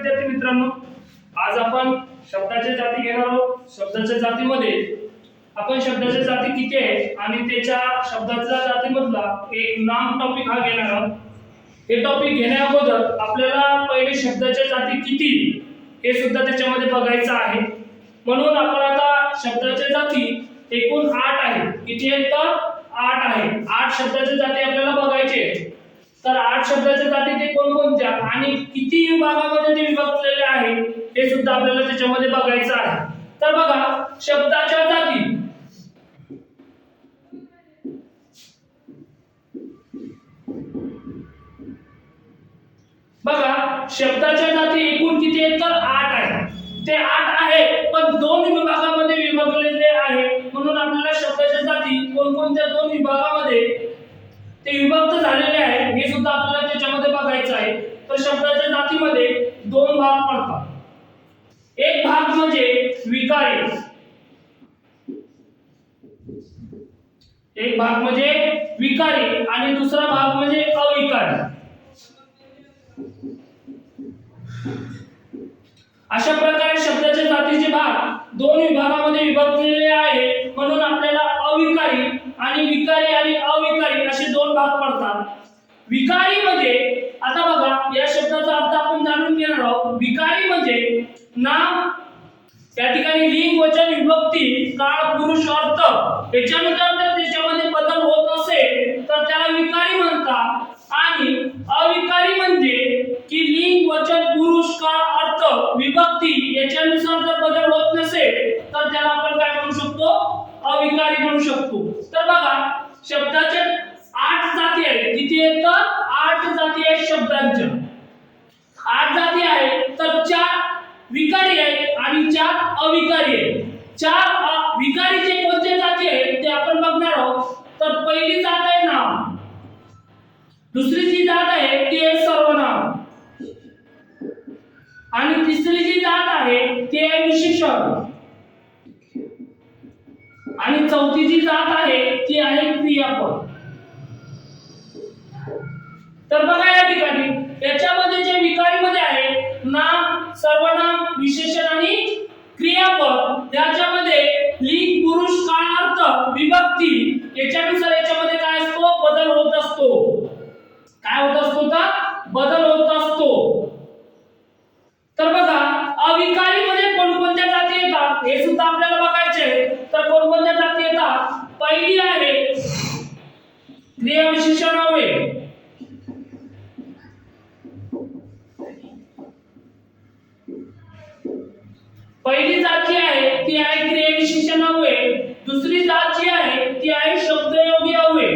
विद्यार्थी मित्रांनो, आज आपण शब्दाच्या जाती घेणार आहोत। शब्दाच्या जातीमध्ये आपण शब्दाच्या जाती किती आहेत आणि त्याच्या शब्दाच्या जातीमधला एक नाम टॉपिक हा घेणार आहोत। हे टॉपिक घेण्या अगोदर आपल्याला पहिले शब्दाच्या जाती किती हे सुद्धा त्याच्यामध्ये बघायचं आहे। म्हणून आपण आता शब्दाच्या जाती एकूण 8 आहेत। किती आहेत तर 8 आहेत। 8 शब्दाच्या जाती आपल्याला बघायचे आहेत। तर 8 शब्दाच्या जाती ते कोणकोणत्या आणि किती विभागामध्ये ते विभागलेले आहे हे सुद्धा आपल्याला त्याच्यामध्ये बघायचं आहे। तर बघा, शब्दाच्या जाती शब्दाच्या जाती एकूण किती आहेत तर 8 आहेत। ते 8 आहे पण 2 विभागामध्ये विभागलेले आहे। म्हणून आपल्याला शब्दाच्या जाती कोणकोणत्या 2 विभागामध्ये ते विभक्त झालेले आहेत हे सुद्धा आपल्याला त्याच्यामध्ये बघायचं आहे। तर शब्दाच्या जातीमध्ये 2 भाग पडतात। एक भाग म्हणजे विकारी, एक भाग म्हणजे विकारी आणि दुसरा भाग म्हणजे अविकारी। अशा प्रकारे शब्दाच्या जातीचे भाग 2 विभागामध्ये विभागलेले आहे। म्हणून आपल्याला अविकारी आणि विकारी आणि अविकारी असे 2 भाग पडतात। विकारी म्हणजे आता बघा, या शब्दाचा अर्थ आपण जाणून घेणार आहोत। विकारी म्हणजे नाम, या ठिकाणी लिंग, वचन, विभक्ती, काळ, पुरुष, अर्थ याच्यानुसार जर त्याच्यामध्ये बदल होत असेल तर त्याला विकारी म्हणतात। आणि अविकारी म्हणजे की लिंग, वचन, पुरुष, काळ, अर्थ, विभक्ती याच्यानुसार जर बदल होत नसेल तर त्याला आपण काय म्हणू शकतो, अविकारी म्हणू शकतो। तर बघा, शब्दाच्या 8 जाती आहेत। किती आहेत तर 8 जाती आहेत शब्दांच्या। 8 जाती आहेत तर 4 विकारी आहेत आणि 4 अविकारी आहेत। 4 विकारीचे कोणते जाती आहेत ते आपण बघणार आहोत। तर पहिली जात आहे नाम, दुसरी जी जात आहे ती आहे सर्वनाम आणि तिसरी जी जात आहे ती आहे विशेषण आणि चौथी जी जात आहे ती आहे क्रियापद। तर बघा, या ठिकाणी याच्यामध्ये जे विकारीमध्ये आहे नाम, सर्वनाम, विशेषण आणि क्रियापद, याच्यामध्ये लिंग, पुरुष, काळ, अर्थ, विभक्ती याच्यानुसार याच्यामध्ये काय असतो, बदल होत असतो। काय होत असतो तर बदल होत असतो। तर बघा, अविकारी मध्ये कोणकोणत्या जाती येतात हे सुद्धा आपल्याला बघायचे आहे। तर कोणकोणत्या जाती येतात, पहिली आहे क्रिया विशेषण अव्यय। पहिली जात जी आहे ती आहे क्रिया विशेषण अव्यय। दुसरी जात जी आहे ती आहे शब्दयोगी अव्यय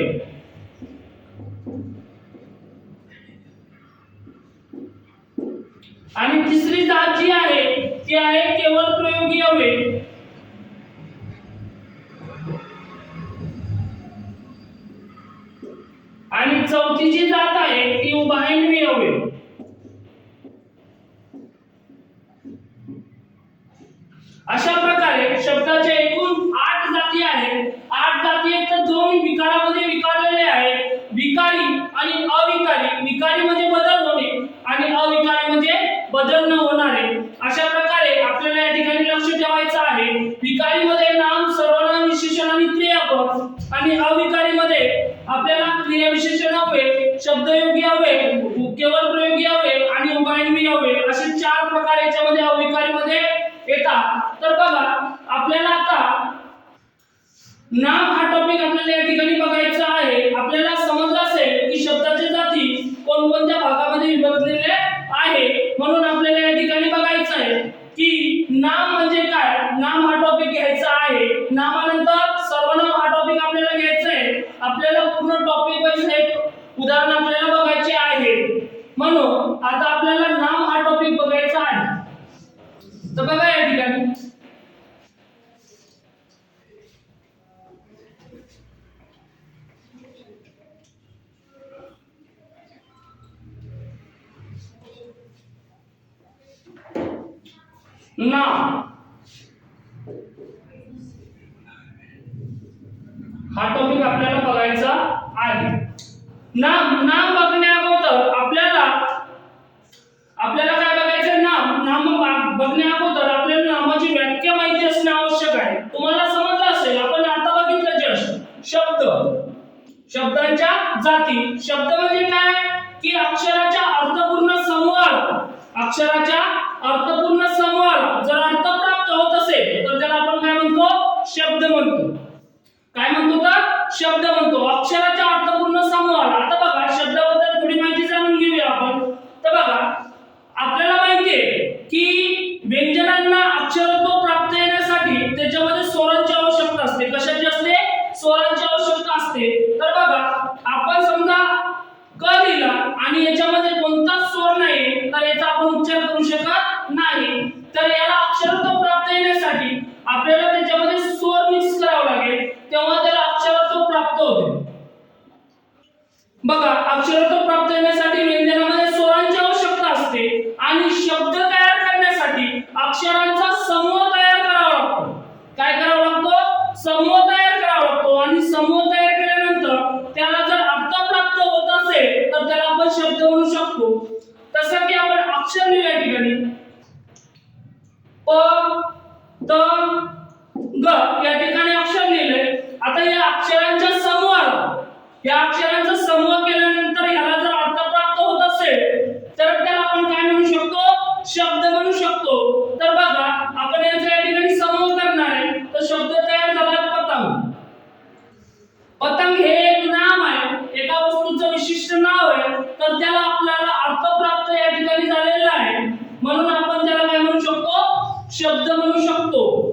आणि तिसरी जात जी आहे ती आहे केवळ प्रयोगी अव्यय आणि चौथी जी जात आहे ती उभयन्वी अव्यय। अशा प्रकारे शब्दाच्या एकूण 8 जाती आहेत। 8 जाती आहेत तर 2 विकारामध्ये विकारलेले आहेत, विकारी आणि अविकारी। विकारी म्हणजे बदल होणे आणि अविकारी म्हणजे बदल न होणारे। अशा प्रकारे आपल्याला या ठिकाणी लक्ष ठेवायचं आहे। विकारी मध्ये नाम, सर्वनाम, विशेषण आणि क्रियापद आणि अविकारी मध्ये आपल्याला क्रिया विशेषण अव्यय, शब्दयोगी अव्यय, केवळ प्रयोगी अव्यय आणि उभयन्वी अव्यय असे 4 प्रकार याच्यामध्ये अविकारी मध्ये येतात। तर बघा, आपल्याला आता नाम हा टॉपिक आपल्याला या ठिकाणी बघायचा आहे। आपल्याला समजलं असेल की शब्दाच्या जाती कोणकोणत्या भागामध्ये विभागलेले आहे। म्हणून आपल्याला या ठिकाणी बघायचं आहे की नाम म्हणजे काय, नाम हा टॉपिक घ्यायचा आहे। नामानंतर सर्वनाम हा टॉपिक आपल्याला घ्यायचा आहे। आपल्याला पूर्ण टॉपिक वाईज एक उदाहरण आपल्याला बघायचे आहे। म्हणून आता आपल्याला नाम हा टॉपिक बघायचा आहे। तर बघा, या ठिकाणी नाम हा टॉपिक आपल्याला बघायचा आहे। नाम बघण्या अगोदर आपल्याला काय बघायचं, नाम बघण्या अगोदर आपल्याला नामाची व्याख्या माहिती असणे आवश्यक आहे. तुम्हाला समजलं असेल, आपण आता बघितलं जस्ट शब्द, शब्दांच्या जाती. शब्द म्हणजे काय की अक्षराच्या अर्थपूर्ण समूहाला, अक्षराच्या अर्थपूर्ण समूहाला जर अर्थ प्राप्त होत असेल तर त्याला आपण काय म्हणतो, शब्द म्हणतो. काय म्हणतो तर शब्द म्हणतो, अक्षराच्या अर्थपूर्ण समूहाला. आता बघा शब्दाबद्दल थोडी माहिती जाणून घेऊया आपण. तर बघा आपल्याला माहिती आहे की व्यंजनांना अक्षरत्व प्राप्त येण्यासाठी त्याच्यामध्ये स्वरांची आवश्यकता असते. कशाची असते, स्वरांची आवश्यकता असते. तर बघा आपण समजा क दिला आणि याच्यामध्ये कोणताच स्वर नाही तर याचा आपण उच्चार करू शकत नाही. तर याला अक्षरत्व प्राप्त येण्यासाठी आपल्याला त्याच्यामध्ये स्वर मिक्स करावा लागेल, तेव्हा त्याला अक्षरत्व प्राप्त होते. बघा अक्षरत्व प्राप्त होण्यासाठी व्यंजनामध्ये स्वरांची आवश्यकता असते आणि शब्द तयार करण्यासाठी अक्षरांचा समूह तयार करावा लागतो. काय करावा लागतो, समूह तयार करावा लागतो. आणि समूह तयार केल्यानंतर त्याला जर अर्थ प्राप्त होत असेल तर त्याला आपण शब्द म्हणू शकतो. तसं की आपण अक्षर लिहिलं या ठिकाणी प त ग या ठिकाणी अक्षर लिहिले. आता या अक्षरांच्या समूहाला, या अक्षरांचा समूह केल्यानंतर याला जर अर्थ प्राप्त होत असेल तर त्याला आपण काय म्हणू शकतो, शब्द म्हणू शकतो. तर बघा आपण यांचा या ठिकाणी समूह करणार आहे. तर शब्द तयार झाला पतंग. पतंग हे एक नाम आहे, एका वस्तूचं विशिष्ट नाव आहे. तर त्याला आपल्याला अर्थ प्राप्त या ठिकाणी झालेला आहे, म्हणून आपण त्याला काय म्हणू शकतो, शब्द म्हणू शकतो.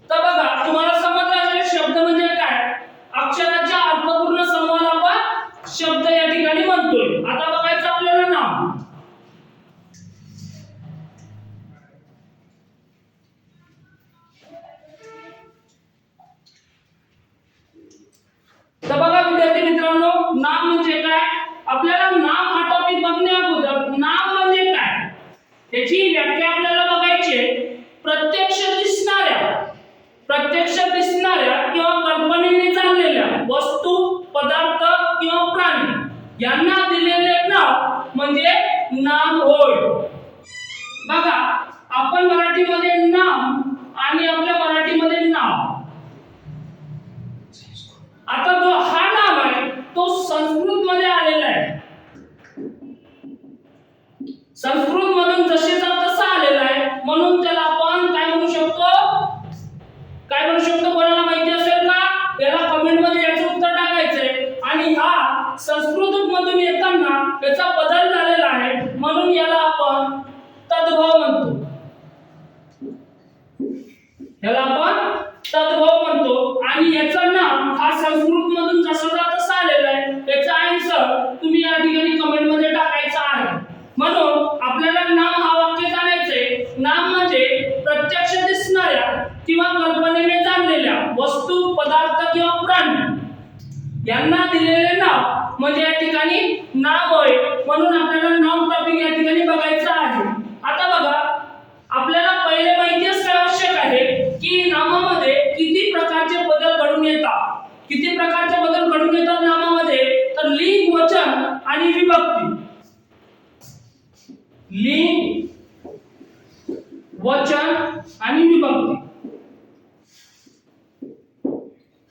तर बघा तुम्हाला समजलं असेल शब्द म्हणजे काय, अक्षराच्या अर्थपूर्ण समूहाला आपण शब्द या ठिकाणी म्हणतोय. आता बघायचं आपल्याला नाम. तर बघा विद्यार्थी मित्रांनो, नाम म्हणजे काय, आपल्याला नाम हा टॉपिक बघण्या अगोदर नाम म्हणजे काय त्याची व्याख्या आपल्याला बघायची आहे. प्रत्यक्ष दिसणाऱ्या किंवा कल्पनेने जाणलेल्या वस्तू, पदार्थ किंवा प्राणी यांना दिलेले नाव म्हणजे नाम होय. बघा आपण मराठीमध्ये नाम आणि आपल्या मराठीमध्ये नाव, आता जो हा नाम आहे तो संस्कृत मध्ये आलेला आहे. संस्कृत मधून जसेचा तसा आलेला आहे, म्हणून त्याला आपण काय म्हणू शकतो, काय म्हणू शकतो, कोणाला माहिती असेल का, याला कमेंट मध्ये याचं उत्तर टाकायचंय. आणि हा संस्कृत मधून येताना याचा बदल झालेला आहे, म्हणून याला आपण तद्भव म्हणतो. याला आपण तद्भव म्हणतो. आणि याचं नाम हा संस्कृत मधून जसा तसा आलेला आहे, याचा आन्सर तुम्ही या ठिकाणी कमेंट मध्ये टाकायचा आहे. म्हणून आपल्याला नाम हा वाक्य जाणायचंय. नाम म्हणजे प्रत्यक्ष दिसणाऱ्या किंवा कल्पनेने जाणलेल्या वस्तू, पदार्थ किंवा प्राणी यांना दिलेले नाव म्हणजे या ठिकाणी नाम होय. म्हणून आपल्याला नाम टॉपिक या ठिकाणी बघायचा आहे. आता बघा आपल्याला पहिले माहिती असणे आवश्यक आहे की नामामध्ये किती प्रकारचे बदल घडून येतात. किती प्रकारचे बदल घडून येतात नामामध्ये, तर लिंग, वचन आणि विभक्ती. लिंग, वचन आणि विभक्ती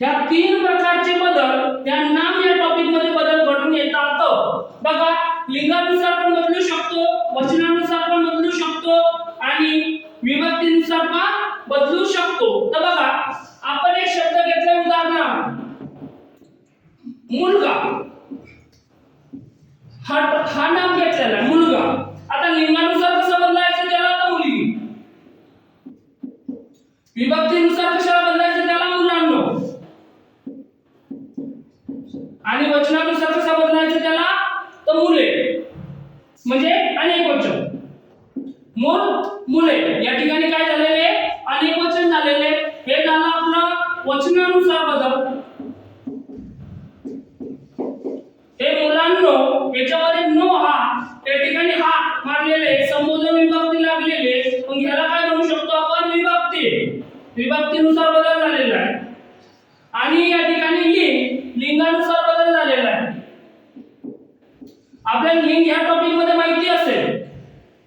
या तीन प्रकारचे बदल या नाम या टॉपिक मध्ये बदल घडून येतात. बघा लिंगानुसार पण बदलू शकतो, वचनानुसार पण बदलू शकतो आणि विभक्तीनुसार पण बदलू शकतो. तर बघा आपण एक शब्द घेतला उदाहरणार्थ मुलगा, हा नाम घेतलेला आहे मुलगा. आता लिंगानुसार कसं बदलायचं त्याला, आता मुलगी. विभक्तीनुसार कशाला बदलायचं त्याला, मुलांनो. आणि वचनानुसार कसं बदलायचं त्याला, तर मुले. म्हणजे अनेक वचन. मूल, मुले या ठिकाणी काय झालेले, अनेक वचन झालेले. हे झालं आपलं वचनानुसार बदल. हे मुलांनो याच्यामध्ये नो हा या ठिकाणी हा मारलेले, संबोधन विभक्ती लागलेले, मग ह्याला काय म्हणू शकतो आपण, विभक्ती. विभक्तीनुसार बदल झालेला आहे. आणि या ठिकाणी लिंग, लिंगानुसार बदल झालेला आहे. आपल्याला लिंग ह्या टॉपिक मध्ये माहिती असेल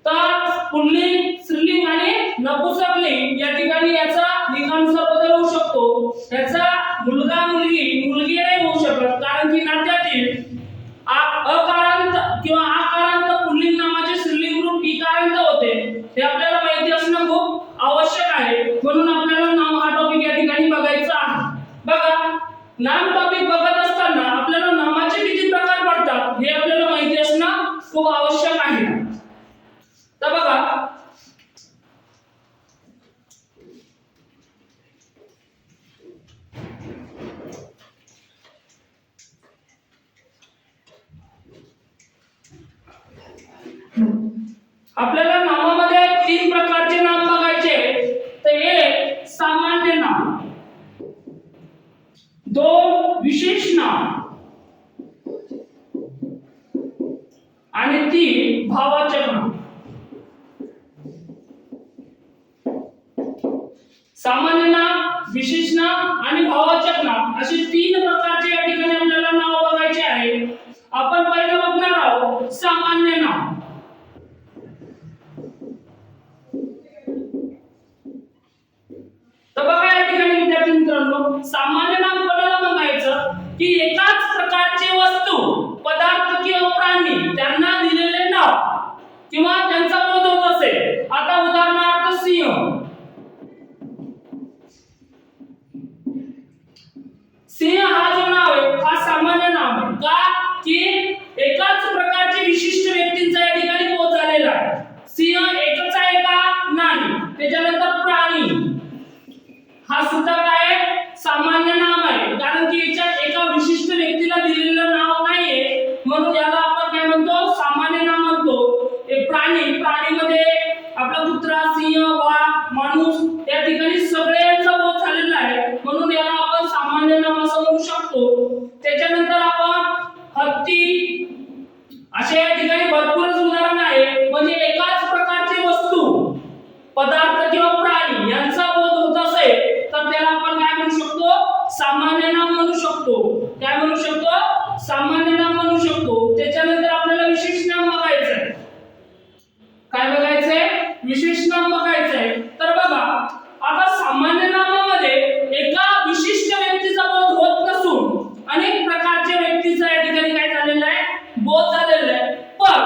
तर पुल्लिंग, स्त्रीलिंग आणि नपुंसकलिंग या ठिकाणी याचा लिंगानुसार बदल होऊ शकतो. त्याचा मुलगा मुलगी नाही होऊ शकत, कारण की नात्यातील अकारांत किंवा आकारांत पुल्लिंग नामाचे स्त्रीलिंग रूप इकारांत होते. हे आपल्याला माहिती असणं खूप आवश्यक आहे. म्हणून आपल्याला नाम हा टॉपिक या ठिकाणी बघायचा आहे. बघा, नाम टॉपिक बघत असताना आपल्याला नामाचे किती प्रकार पडतात हे आपल्याला माहिती असणं खूप आवश्यक आहे. तर बघा, आपल्याला नामामध्ये 3 प्रकारचे नाम बघायचे. तर एक सामान्य नाम, 2 विशेष नाम आणि 3 भाववाचक नाम. सामान्य नाम, विशेष नाम आणि भाववाचक नाम असे 3 प्रकारचे या ठिकाणी आपल्याला नाव बघायचे आहे. आपण पहिलं बघणार आहोत सामान्य नाम. तर बघा या ठिकाणी विद्यार्थी मित्रांनो, सामान्य नाम कोणाला म्हणायचं की एकाच प्रकारची वस्तू, पदार्थ किंवा प्राणी त्यांना दिलेले नाव किंवा त्यांचा बोध होत असेल. आता उदाहरणार्थ सिंह. सिंह हा जो नाव आहे हा सामान्य नाम आहे. का की एकाच प्रकारची विशिष्ट व्यक्तींचा या ठिकाणी बोध झालेला आहे. सिंह एकच आहे का? नाही. त्याच्यानंतर प्राणी हा सुद्धा काय सामान्य नाम आहे, कारण की याच्यात एका विशिष्ट व्यक्तीला दिलेलं नाव नाहीये, म्हणून याला आपण काय म्हणतो? सामान्य नाम म्हणतो. हे प्राणीमध्ये आपला कुत्रा, सिंह, वाघ, माणूस या ठिकाणी सगळ्यांचा बोध झालेला आहे, म्हणून याला आपण सामान्य नाम असं म्हणू शकतो. त्याच्यानंतर आपण हत्ती, अशा या ठिकाणी भरपूर उदाहरण आहे. म्हणजे एकाच प्रकारची वस्तू, पदार्थ किंवा प्राणी यांचा बोध होत असेल तर त्याला आपण काय म्हणू शकतो? सामान्य नाम म्हणू शकतो. काय म्हणू शकतो? सामान्य नाम म्हणू शकतो. त्याच्यानंतर आपल्याला विशेष नाम बघायचं आहे. काय बघायचंय? विशेष नाम बघायचंय. तर बघा, आता सामान्य नामामध्ये एका विशिष्ट व्यक्तीचा बोध होत नसून अनेक प्रकारच्या व्यक्तीचा या ठिकाणी काय झालेला आहे? बोध झालेला आहे. पण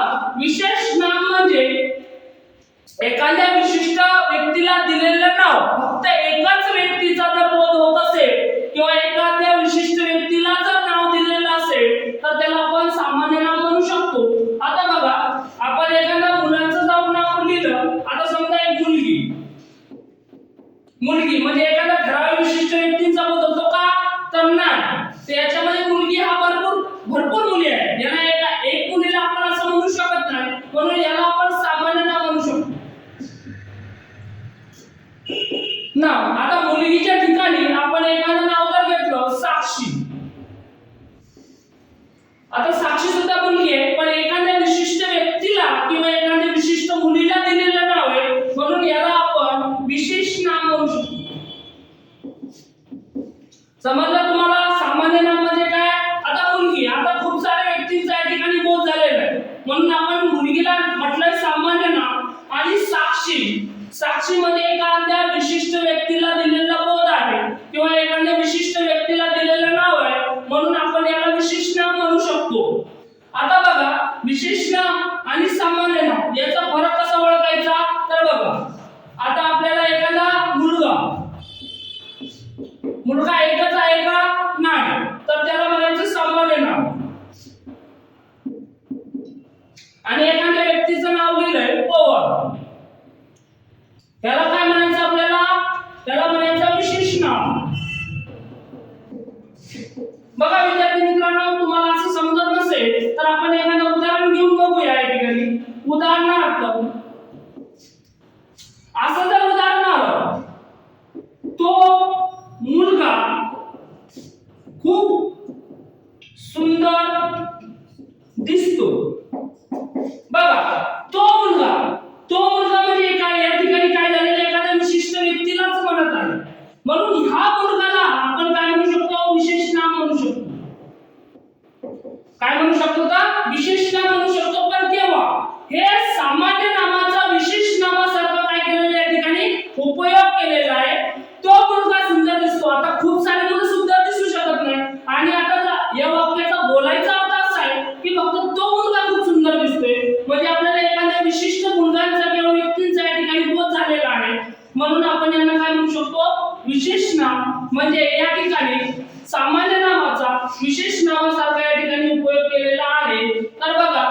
विशेष नाम म्हणजे एखाद्या विशिष्ट व्यक्तीला दिलेलं नाव फक्त एकाच व्यक्तीचा जर बोध होत असेल किंवा एखाद्या विशिष्ट व्यक्तीला जर नाव दिलेलं असेल तर त्याला आपण सामान्य नाम म्हणू शकतो. आता बघा, आपण एखाद्या मुलाचं जाऊन नाव लिहिलं. आता समजा एक मुलगी म्हणजे एखाद्या ठराविक विशिष्ट व्यक्तीचा बोध होतो का? तर नाही. त्याच्यामध्ये मुलगी हा भरपूर मुली आहेत. याला एक मुलीला आपण असं म्हणू शकत नाही, म्हणून याला आपण सामान्य नाम म्हणू शकतो. नाव, आता मुलगीच्या ठिकाणी आपण एखादं नाव जर घेतलं साक्षी. आता साक्षी सुद्धा मुलगी आहे, पण एखाद्या विशिष्ट व्यक्तीला किंवा एखाद्या विशिष्ट मुलीला दिलेलं नाव आहे, म्हणून याला आपण विशेष नाम म्हणू शकतो. समजलं तुम्हाला? सामान्य नाम म्हणजे काय? आता मुलगी, आता खूप साऱ्या व्यक्तींचा या ठिकाणी बोध झालेला आहे, म्हणून आपण मुलगीला म्हटलंय सामान्य नाम. आणि साक्षी मध्ये एखाद्या विशिष्ट व्यक्तीला दिलेला बोध आहे किंवा एखाद्या विशिष्ट व्यक्तीला दिलेलं नाव आहे, म्हणून आपण याला विशेष नाम म्हणू शकतो. आता बघा, विशेष नाम आणि सामान्य नाम याचा फरक कसा ओळखायचा? तर बघा, आता आपल्याला एखादा मुलगा एकच आहे का? नाही. तर त्याला म्हणायचं सामान्य नाव. आणि एखाद्या व्यक्तीचं नाव लिहिलंय पवन, त्याला काय म्हणायचं आपल्याला? त्याला म्हणायचं विशेष नाम. बघा विद्यार्थी मित्रांनो, तुम्हाला असं समजत नसेल तर आपण एखादं उदाहरण घेऊन बघूया या ठिकाणी. उदाहरणार्थ असं जर उदाहरण आलं, तो मुलगा खूप सुंदर दिसतो. बघा, तो मुलगा म्हणजे काय? या ठिकाणी काय झालेलं? एखाद्या विशिष्ट व्यक्तीलाच म्हणत आहे, म्हणून ह्या मुलगाला आपण काय म्हणू शकतो? विशेष नाम म्हणू शकतो. काय म्हणू शकतो? का विशेष म्हणजे या ठिकाणी सामान्य नामाचा विशेष नामासारखा या ठिकाणी उपयोग केलेला आहे. तर बघा,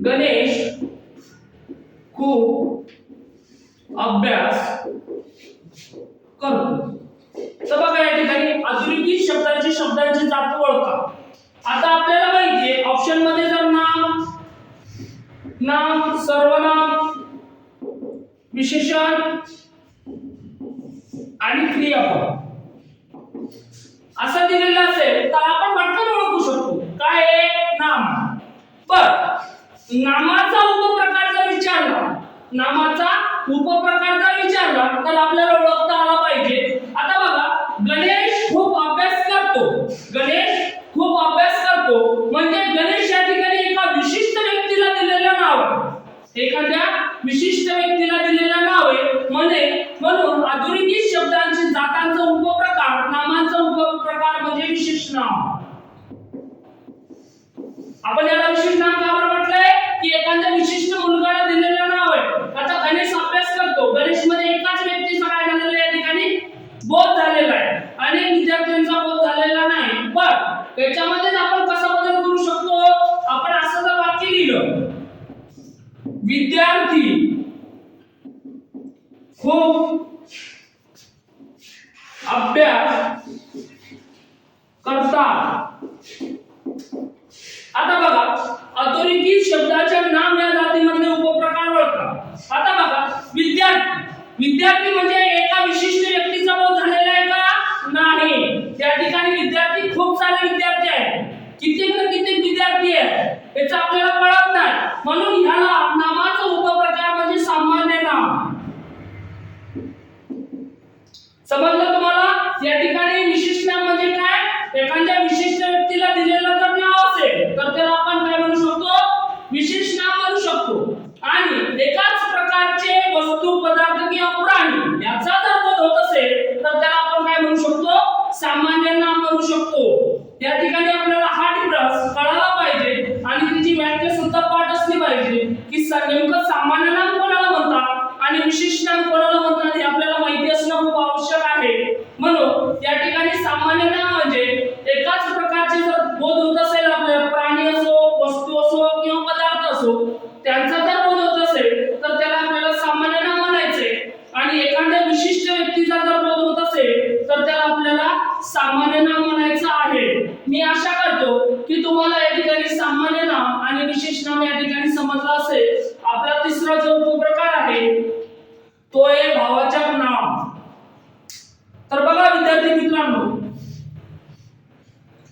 गणेश खूप अभ्यास करतो. तर बघा या ठिकाणी अधोरेखित शब्दांची जात ओळखा. आता आपल्याला माहिती आहे ऑप्शन मध्ये जर नाम, सर्वनाम, विशेषण आणि क्रियापद असं दिलेलं असेल तर आपण पटकन ओळखू शकतो काय आहे नाम. पण नामाचा उपप्रकार जर विचारला तर आपल्याला ओळखता आला पाहिजे. आता बघा, गणेश खूप अभ्यास करतो म्हणजे गणेश या ठिकाणी एका विशिष्ट व्यक्तीला दिलेलं नाव आहे. एखाद्या विशिष्ट व्यक्तीला दिलेलं नाव आहे. म्हणून अधोरेखित शब्दांची जातांचा उपप्रकार, नामांचा उपप्रकार म्हणजे विशेष नाम. आपण याला विशेष नाम का बरं म्हटलंय की एखाद्या विशिष्ट मुलगाला दिलेलं नाव आहे. आता गणेश अभ्यास करतो, गणेश मध्ये एकाच व्यक्तीचा काय झालेला आहे या ठिकाणी बोध झालेला आहे. अनेक विद्यार्थ्यांचा बोध झालेला नाही. पण याच्यामध्ये आपण कसा बदल करू शकतो? आपण असं जर वाक्य लिहिलं, विद्यार्थी खूप अभ्यास करतात. आता बघा, अधोरेखित शब्दाच्या नाम या जातीमधले उपप्रकार ओळखा. आता बघा, विद्यार्थी म्हणजे एका विशिष्ट व्यक्तीचा बोध झालेला आहे का? नाही. त्या ठिकाणी विद्यार्थी खूप सारे विद्यार्थी आहेत, किती विद्यार्थी आहेत याचं आपल्याला कळत नाही. म्हणून ह्याला नामाचा उपप्रकार म्हणजे सामान्य नाम. समजलं तुम्हाला? या ठिकाणी विशिष्ट नाम म्हणजे काय? एखाद्या विशिष्ट व्यक्तीला दिलेलं जर नाव असेल तर त्याला आपण काय म्हणू शकतो? विशेष नाम म्हणू शकतो. आणि एकाच प्रकारचे वस्तू, पदार्थ किंवा प्राणी याचा जर बोध होत असेल तर त्याला आपण काय म्हणू शकतो? सामान्य नाम म्हणू शकतो. या ठिकाणी आपल्याला हा डिफरन्स कळाला पाहिजे आणि त्याची व्याख्या सुद्धा पाठ असली पाहिजे की नेमकं सामान्य नाम कोणाला म्हणतात आणि विशेष नाम कोणाला म्हणतात हे आपल्याला माहिती असणं खूप आवश्यक आहे. म्हणून या ठिकाणी सामान्य नाम म्हणजे एकाच प्रकारचे जर बोध होत असेल, आपल्याला प्राणी असो, वस्तू असो किंवा पदार्थ असो, त्यांचा जर बोध होत असेल तर त्याला आपल्याला सामान्य नाम म्हणायचे. आणि एखाद्या विशिष्ट व्यक्तीचा जर बोध होत असेल तर त्याला आपल्याला सामान्य नाम म्हणायचं आहे. मी आशा करतो की तुम्हाला या ठिकाणी सामान्य नाम आणि विशेष नाम या ठिकाणी समजलं असेल. आपला तिसरा जो उपप्रकार आहे तो आहे भावाचक नाम. तर बघा विद्यार्थी मित्रांनो,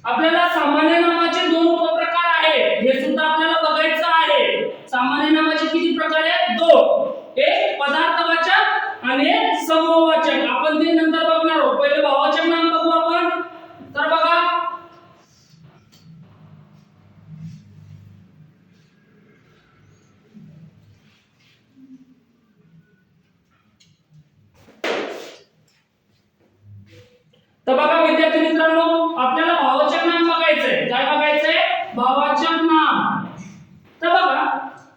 आपल्याला सामान्य नामाचे दोन उपप्रकार आहेत, हे सुद्धा आपल्याला बघायचं आहे. सामान्य नामाचे किती प्रकार आहेत? दोन. एक पदार्थवाचक आणि एक समूहवाचक. आपण ते नंतर बघणार आहोत. पहिले भावाचक नाम बघू आपण. तर बघा, विद्यार्थी मित्रांनो, आपल्याला भावाचक नाम बघायचंय. काय बघायचंय? भावाचक नाम. तर बघा,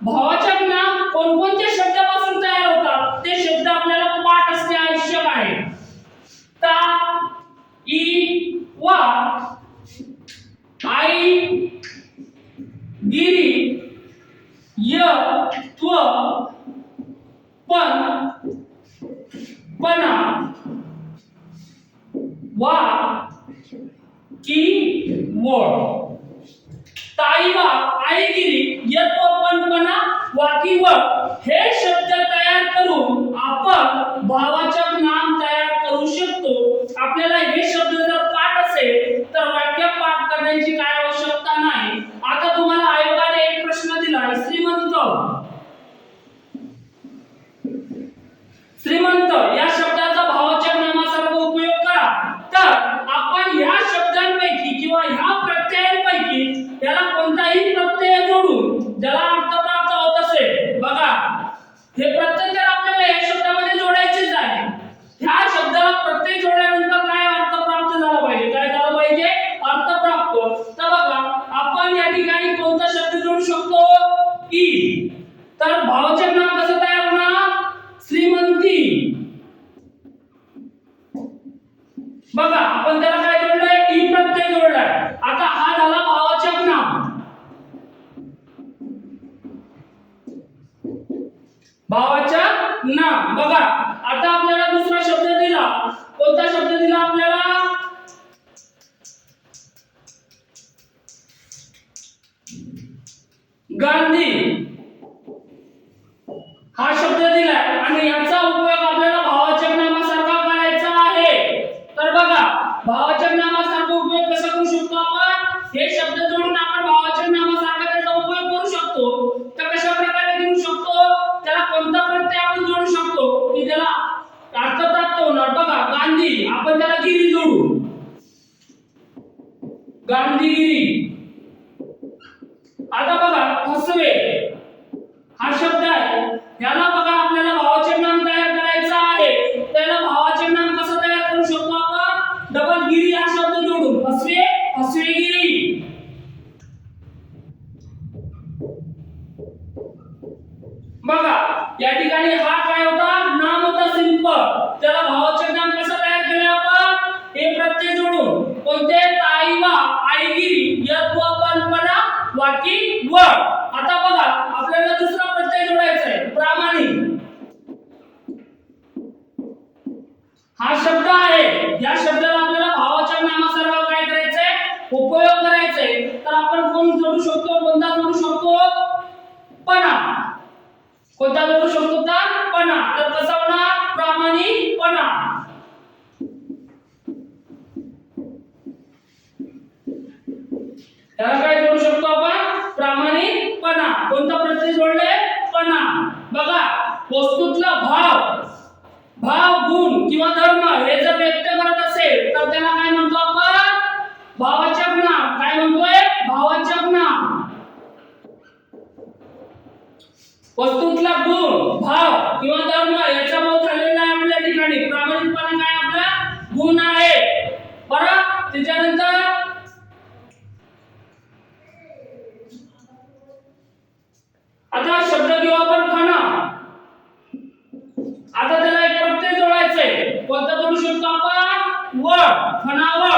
भावाचक नाम कोणकोणत्या शब्दापासून तयार होतात ते शब्द आपल्याला पाठ असणे आवश्यक आहे. ता, ई, वा, आई, गिरी, य, त्व, पण, पना, वा, की, वड. ताईवा, आईगिरी, यत्व, पणपणा, वाकी, वड हे शब्द तयार करून आपण भावाचक नाम तयार करू शकतो. आपल्याला हे शब्द जर पाठ असेल तर वाक्य पाठ करण्याची काय आवश्यकता नाही. आता तुम्हाला आयोगाने एक प्रश्न दिला आहे, श्रीमंत या शब्दाचा भावाचक नामासारखा उपयोग करा. तर आपण ह्या शब्दांपैकी किंवा ह्या प्रत्ययांपैकी याला कोणताही प्रत्यय जोडून ज्याला अर्थ प्राप्त होत असेल, बघा हे प्रत्यय तर आपल्याला या शब्दामध्ये जोडायचेच आहे. ह्या शब्दाला प्रत्यय जोडल्यानंतर काय अर्थ प्राप्त झाला पाहिजे? काय झालं पाहिजे? अर्थ प्राप्त. तर बघा, आपण या ठिकाणी कोणता शब्द जोडू शकतो? की. तर भावाचक नाम कसं तयार होणार? श्रीमंती. भावाचक नाम. बघा आता आपल्याला दुसरा शब्द दिला. कोणता शब्द दिला आपल्याला? गांधी हा शब्द दिलाय आणि याचा उपयोग आपल्याला भावाचक नामासारखा करायचा आहे. तर बघा भावाचक नामासारखा उपयोग कसा करू शकतो आपण? हे शब्द जोडून आपण भावाचक नामासारखा त्याचा उपयोग करू शकतो. तर कशा प्रकारे करू शकतो? त्याला कोणता प्रत्यय आपण जोडू शकतो की त्याला अर्थ प्राप्त होणार? बघा गांधी आपण त्याला गिरी जोडू. गांधीगिरी. आता बघा फसवे हा शब्द आहे. याला बघा आपल्याला भावाचक नाम तयार करायचं आहे. त्याला भावाचक नाम कसं तयार करू शकतो आपण? डबल गिरी हा शब्द जोडून फसवे, फसवेगिरी. बघा या ठिकाणी हा काय होता? नाम होता सिंपल. त्याला भावाचक नाम कसं तयार केलं आपण? हे प्रत्यय जोडून. कोणते? ताईवा, आईगिरी, यत्व, पणपणा, वाकी, व. आता बघा आपल्याला दुसरा प्रत्यय जोडायचा आहे. प्रामाणिक हा शब्द आहे. या शब्दाला आपल्याला भावाचक नामासारखा काय करायचंय? उपयोग करायचंय. तर आपण कोण जोडू शकतो? कोणता जोडू शकतो? पणा. कोणता जोडू शकतो? तर पणा. तर कसा होणार? प्रामाणिकपणा. त्याला काय जोडू शकतो आपण? प्रामाणिकपणा. कोणता प्रत्यय जोडले? पणा. बघा वस्तूतला भाव, भाव, गुण किंवा धर्म हे जर व्यक्त करत असेल तर त्याला काय म्हणतो आपण? भावाचक नाम. काय म्हणतोय? भावाचक नाम. वस्तूतला गुण, भाव किंवा धर्म याचा भाव झालेला आहे आपल्या ठिकाणी. प्रामाणिकपणा काय आपला गुण आहे. बरं त्याच्यानंतर आता शब्द घेऊ आपण खना. आता त्याला एक प्रत्यय जोडायचा आहे. कोणता जोडू शकतो आपण? व. खनावळ.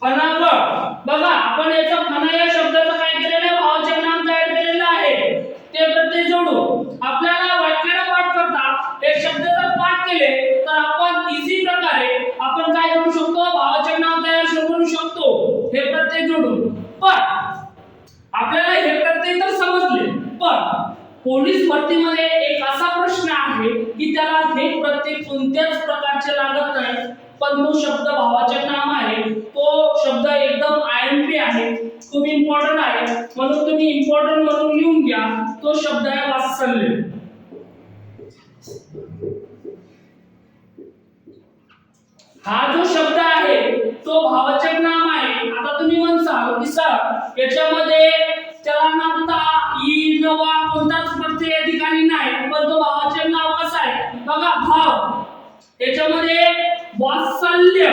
फणावळ. बघा आपण याचा फणा या शब्दाचं काय केलेलं आहे? भावाचक नाम तयार केलेलं आहे. ते प्रत्यय जोडू. आपल्याला वाक्याला पाठ करता एक शब्द जर पाठ केले तर आपण इझी प्रकारे आपण काय करू शकतो? भावाचक नाम तयार करू शकतो हे प्रत्यय जोडून. पण आपल्याला हे प्रत्यय तर समजले, पण पोलीस भरतीमध्ये एक असा प्रश्न आहे की त्याला हे प्रत्यय कोणत्याच प्रकारचे लागत नाही, पण तो शब्द भावाचक नाम आहे. तो शब्द एकदम आयएमपी आहे, खूप इम्पॉर्टंट आहे. म्हणून तुम्ही इम्पॉर्टंट म्हणून लिहून घ्या. तो शब्द आहे वात्सल्य. हा जो शब्द आहे तो भावाचक नाम आहे. आता तुम्ही म्हणसाल की सर याच्यामध्ये चला नव्हता ई नवा कोणताच प्रत्यय या ठिकाणी नाही, पण तो भावाचक नाव कसं आहे? बघा भाव याच्यामध्ये वात्सल्य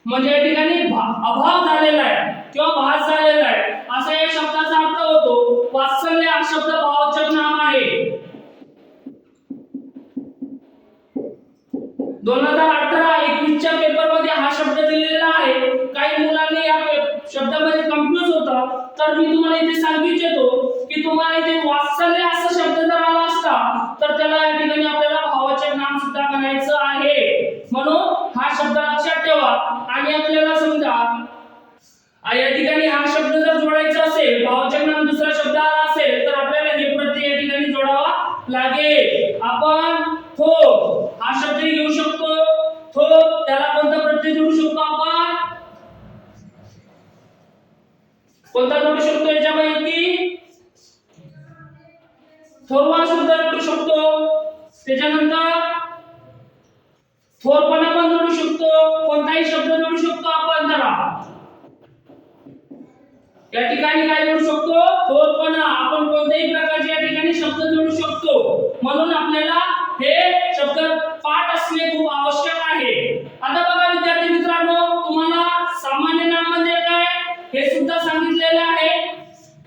म्हणजे या ठिकाणी अभाव झालेला आहे किंवा भास झालेला आहे असा या शब्दाचा अर्थ होतो. वात्सल्य हा शब्द भावाचक नाम आहे. 2018-21 च्या पेपर मध्ये हा शब्द दिलेला आहे. काही मुलांनी या शब्दामध्ये कन्फ्यूज होतं, तर मी तुम्हाला इथे सांगू इच्छितो की तुम्हाला इथे वात्सल्य असा शब्द जर आला असता तर त्याला या ठिकाणी आपल्याला भावाचक नाम सुद्धा म्हणायचं आहे. म्हणून हा शब्द लक्षात ठेवा. आणि आपल्याला समजा या ठिकाणी हा शब्द जर जोडायचा असेल, भावाचक नाम दुसरा शब्द आला असेल तर आपल्याला हे प्रत्यय या ठिकाणी जोडावा लागेल. आपण थो हा शब्द घेऊ शकतो. थो त्याला कोणता प्रत्यय जोडू शकतो आपण? कोणता जोडू शकतो याच्यापैकी? थोरवा शब्द जोडू शकतो. त्याच्यानंतर थोरपणा पण जोडू शकतो. कोणताही शब्द जोडू शकतो आपण त्याला. या ठिकाणी काय जोडू शकतो? थोरपणा. आपण कोणत्याही प्रकारचे या ठिकाणी शब्द जोडू शकतो. म्हणून आपल्याला हे शब्द पाठ असणे खूप आवश्यक आहे. आता बघा विद्यार्थी मित्रांनो, तुम्हाला सामान्य नाम म्हणजे काय हे सुद्धा सांगितलेले आहे.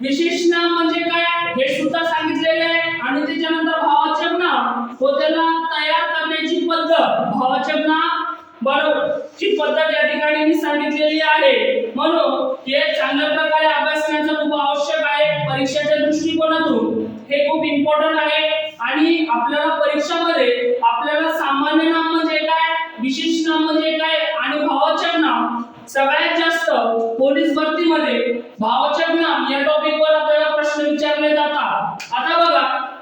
विशेष नाम म्हणजे काय हे सुद्धा सांगितलेले आहे. आणि त्याच्यानंतर भावाचक नाम व त्याला तयार करण्याची पद्धत, भावाचक नाम बरोबर ची पद्धत या ठिकाणी मी सांगितलेली आहे. म्हणून हे चांगल्या प्रकारे अभ्यास करण्याचं खूप आवश्यक आहे. परीक्षेच्या इम्पॉर्टंट आहे आणि आपल्याला परीक्षामध्ये आपल्याला सामान्य नाम म्हणजे काय, विशेष नाम म्हणजे काय आणि भाववाचक नाम सगळ्यात जास्त पोलीस भरतीमध्ये भाववाचक नाम या टॉपिकवर आपल्याला प्रश्न विचारले जातात। आता बघा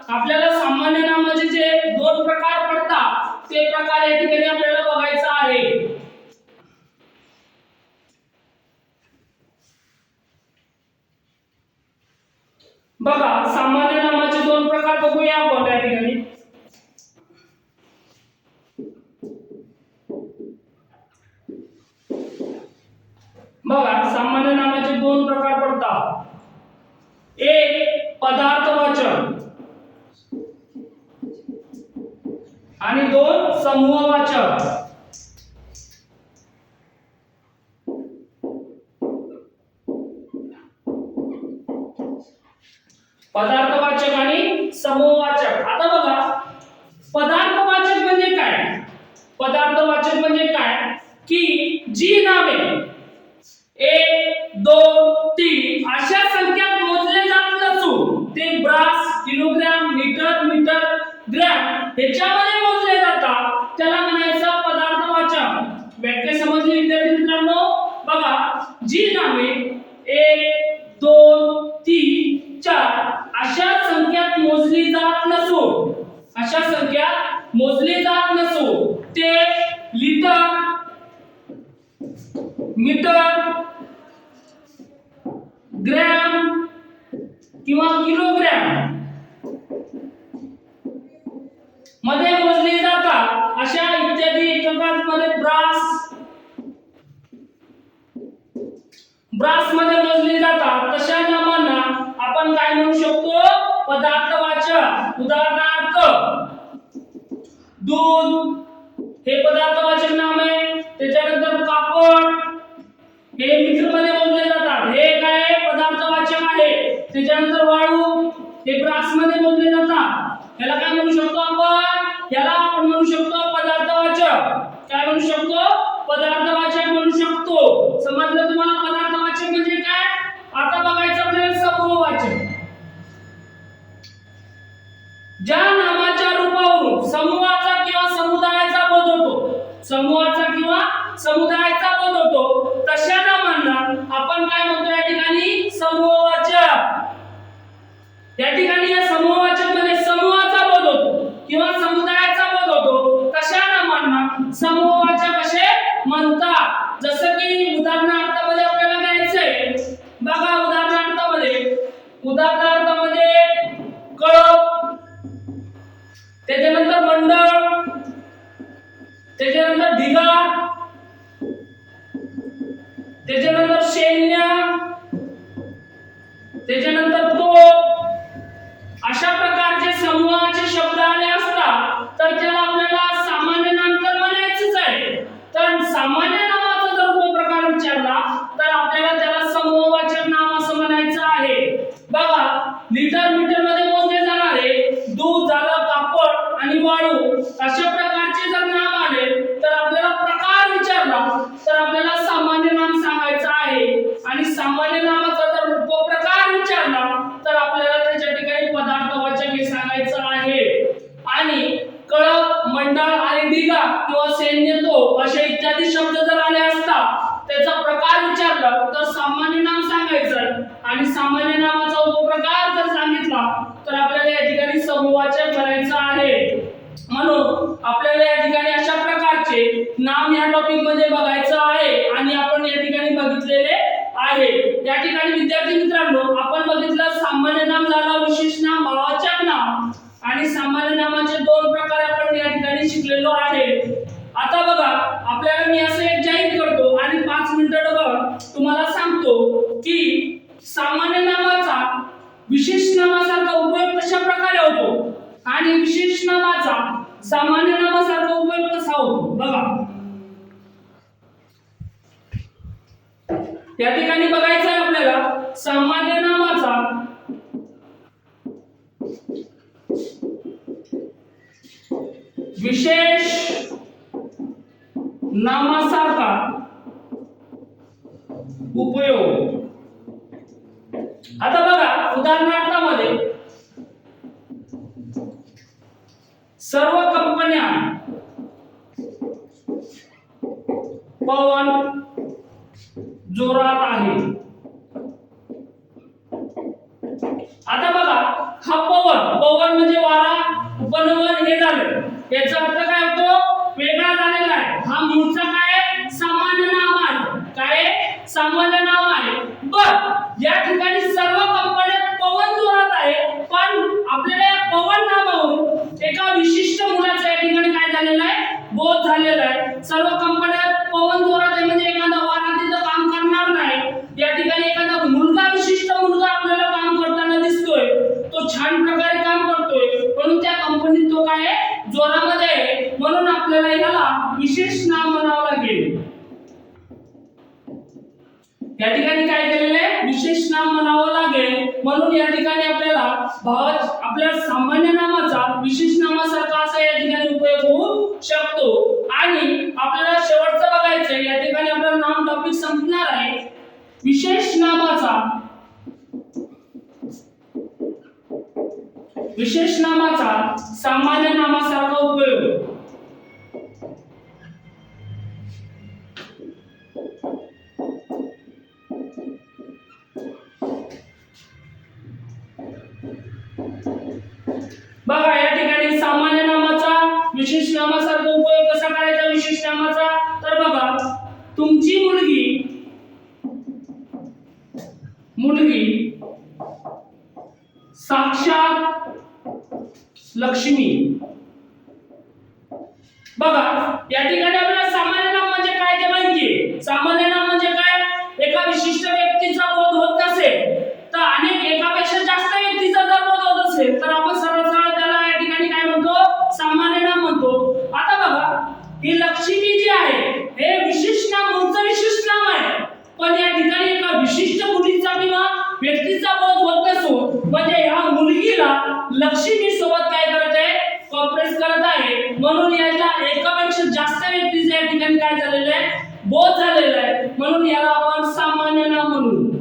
आपल्याला सामान्य नामाचे जे दोन प्रकार पडतात ते प्रकार या ठिकाणी आपल्याला बघायचं आहे। बघा सामान्य नामाचे दोन प्रकार बघूया आपण या ठिकाणी। बघा सामान्य नामाचे दोन प्रकार पडतात, एक पदार्थवाचक आणि दोन समूहवाचक। पदार्थवाचक आणि समूहवाचक। आता बघा पदार्थवाचक म्हणजे काय, पदार्थवाचक म्हणजे काय की जी नामे 1 2 3 अशा संख्यात मोजले जात नसून ते brass, kilogram, metre, metre, gram ह्याच्यामध्ये मोजले जातात त्याला म्हणायचं पदार्थवाचक। व्याख्या समजली विद्यार्थी मित्रांनो? बघा जी नामे 1 2 3 4 अशा संख्यात मोजली जात नसून, अशा संख्यात मोजली जात नसून ते लिटर, मीटर, ग्रॅम किंवा किलोग्रॅम मध्ये मोजली जातात अशा इत्यादी एककांमध्ये ब्रास मध्ये मोजली जातात तशा नामांना आपण काय म्हणू शकतो, पदार्थवाचक। उदाहरणार्थ दूध हे पदार्थवाचक नाम आहे, त्याच्यानंतर कापड हे मीटर मध्ये मोजले जातात, हे काय पदार्थवाचक आहे। त्याच्यानंतर वाळू हे ब्रास मध्ये मोजले जातात, याला काय म्हणू शकतो आपण, याला आपण म्हणू शकतो पदार्थवाचक। काय म्हणू शकतो, पदार्थवाचक म्हणू शकतो। समजलं तुम्हाला पदार्थवाचक म्हणजे काय? आता बघायचं आपल्याला समूहवाचक। ज्या नामाच्या रूपावरून समूहाचा किंवा समुदायाचा बोध होतो, समूहाचा किंवा समुदायाचा बोध होतो तशा नामांना आपण काय म्हणतो या ठिकाणी, समूहवाचक। या ठिकाणी या समूहवाचक मध्ये समूहाचा बोध होतो किंवा समुदायाचा बोध होतो तशा नामांना समूहवाचक असे म्हणतात। जसं की उदाहरणार्थामध्ये आपल्याला घ्यायचंय, बघा उदाहरणार्थामध्ये कळप, त्याच्यानंतर मंडळ, त्याच्यानंतर ढिगा, त्याच्यानंतर सैन्य, त्याच्यानंतर तोफ अशा प्रकारचे समूहाचे शब्द आले असतात तर त्याला आपल्याला सामान्य नाम तर म्हणायचंच आहे। तर सामान्य नामाचा जर उपप्रकार विचारला तर आपल्याला त्याला समूहवाचक नाम असं म्हणायचं आहे। बघा लिटर, मीटर मध्ये मोजले जाणारे दूध झालं, कापड आणि वाळू अशा प्रकारचे जर नाम आले तर आपल्याला प्रकार विचारला तर आपल्याला सामान्य नाम सांगायचं आहे आणि सामान्य नामाचा जर उपप्रकार विचारला तर आपल्याला त्याच्या ठिकाणी पदार्थवाचक हे सांगायचं आहे। आणि कळप, मंडळ आणि ढिगा किंवा सैन्य, तोफ असे इत्यादी शब्द जर आले असतात त्याचा प्रकार विचारला तर सामान्य नाम सांगायचं आणि सामान्य नामाचा उपप्रकार जर सांगितला तर आपल्याला या ठिकाणी समूहवाचक म्हणायचं आहे। म्हणून आपल्याला या ठिकाणी अशा प्रकारचे नाम या टॉपिक मध्ये बघायचं आहे आणि आपण या ठिकाणी बघितलेले आहे। या ठिकाणी विद्यार्थी मित्रांनो आपण बघितलं सामान्य नाम झालं, विशेष नाम, भाववाचक नाम आणि सामान्य नामाचे दोन प्रकार आपण या ठिकाणी शिकलेलो आहे। आता बघा आपल्याला मी असं एक जाहीर करतो आणि 5 मिनिटं तुम्हाला सांगतो की सामान्य नामाचा विशेष नामासारखा उपयोग कशा प्रकारे होतो आणि विशेष नामाचा सामान्य नामासारखा उपयोग कसा होतो। बघा या ठिकाणी बघायचं आहे आपल्याला सामान्य नामाचा विशेष नामासारखा उपयोग। आता बघा उदाहरणार्थामध्ये सर्व कंपन्या पवन जोरात आहे. आता बघा, हा पवन म्हणजे वारा, उपनवन हे झालं. याचा अर्थ काय होतो? वेगळा झालेला आहे. हा मूळचा काय आहे? सामान्य नाम आहे. काय आहे? सामान्य नाम आहे. बर, या ठिकाणी सर्व कंपन्यात पवन जोरात आहे, पण आपल्याला या पवन नामावरून एका विशिष्ट मुलाचा या ठिकाणी काय झालेला आहे? बोध झालेला आहे. सर्व कंपन्यात पवन जोरात आहे म्हणजे एखादा वारा तिथं काम करणार नाही. या ठिकाणी एखादा मुलगा, विशिष्ट मुलगा आपल्याला काम करताना दिसतोय, तो छान प्रकारे काम करतोय, म्हणून त्या कंपनीत तो काय आहे? जोरामध्ये आहे. म्हणून आपल्याला याला विशेष नाम म्हणावं लागेल. या ठिकाणी काय केलेलं आहे? विशेष नाम म्हणावं लागेल. म्हणून या ठिकाणी आपल्याला आपल्या सामान्य नामाचा विशेष नामासारखा असा या ठिकाणी उपयोग होऊ शकतो. आणि आपल्याला शेवटचं बघायचं, या ठिकाणी आपला नाम टॉपिक संपणार आहे. विशेष नामाचा सामान्य नामासारखा उपयोग. बघा, या ठिकाणी सामान्य नामाचा विशेष नामासारखा उपयोग कसा करायचा विशेष नामाचा? तर बघा, तुमची मुलगी साक्षात लक्ष्मी. बघा, या ठिकाणी आपल्याला सामान्य नाम म्हणजे काय ते माहितीये. सामान्य नाम म्हणजे काय? एका विशिष्ट व्यक्तीचा बोध होत नसेल तर अनेक एकापेक्षा जास्त व्यक्तीचा जर बोध होत असेल तर आपण सरळ त्याला या ठिकाणी काय म्हणतो? सामान्य नाम म्हणतो. आता बघा, ही लक्ष्मी जी आहे हे विशेष नाम, मूळचं विशेष नाम आहे, पण या ठिकाणी एका विशिष्ट मुलीचा किंवा व्यक्तीचा बोध होत नसो म्हणजे ह्या मुलगीला लक्ष्मी सोबत काय करत आहे? कॉपरेट करत आहे. म्हणून याला एकापेक्षा जास्त व्यक्तीचा या ठिकाणी काय झालेलं आहे? बोध झालेला आहे. म्हणून याला आपण सामान्य नाम म्हणू.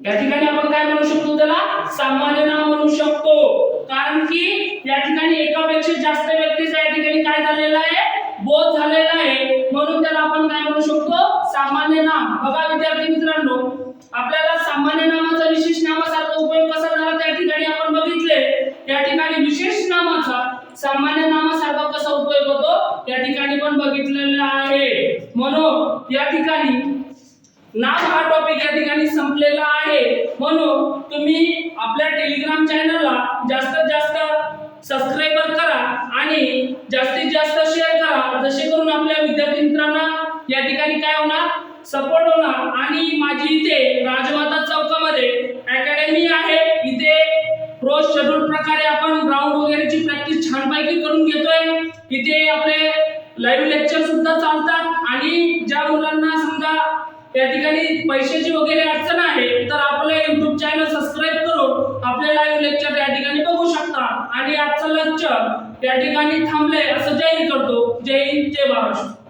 या ठिकाणी आपण काय म्हणू शकतो? त्याला सामान्य नाम म्हणू शकतो. कारण की या ठिकाणी एकापेक्षा जास्त व्यक्तीचा या ठिकाणी काय झालेला आहे? बोध झालेला आहे. म्हणून त्याला आपण काय म्हणू शकतो? सामान्य नाम. बघा विद्यार्थी मित्रांनो, आपल्याला सामान्य नामाचा विशेष नामासारखा उपयोग कसा झाला त्या ठिकाणी आपण बघितले. या ठिकाणी विशेष नामाचा सामान्य नामासारखा कसा उपयोग होतो या ठिकाणी पण बघितलेला आहे. म्हणून या ठिकाणी नाम हा टॉपिक या ठिकाणी संपलेला आहे. म्हणून तुम्ही आपल्या टेलिग्राम चॅनलला जास्तीत जास्त सबस्क्राइबर करा आणि जास्तीत जास्त शेअर करा. जसे करून आपल्या विद्यार्थी मित्रांना या ठिकाणी काय होणार? सपोर्ट होणार. आणि माझी इथे राजमाता चौकामध्ये अकॅडमी आहे. इथे रोज शेड्यूल प्रकारे आपण ग्राउंड वगैरेची प्रॅक्टिस छानपैकी करून घेतोय. इथे आपले लाईव्ह लेक्चर सुद्धा चालतात. आणि ज्या मुलांना समजा या ठिकाणी पैशाची वगैरे अडचण आहे तर आपलं YouTube चॅनल सबस्क्राइब करून आपले लाईव्ह लेक्चर या ठिकाणी बघू शकता. आणि आजचं लेक्चर या ठिकाणी थांबले असं जाहीर करतो. जय हिंद, जय महाराष्ट्र.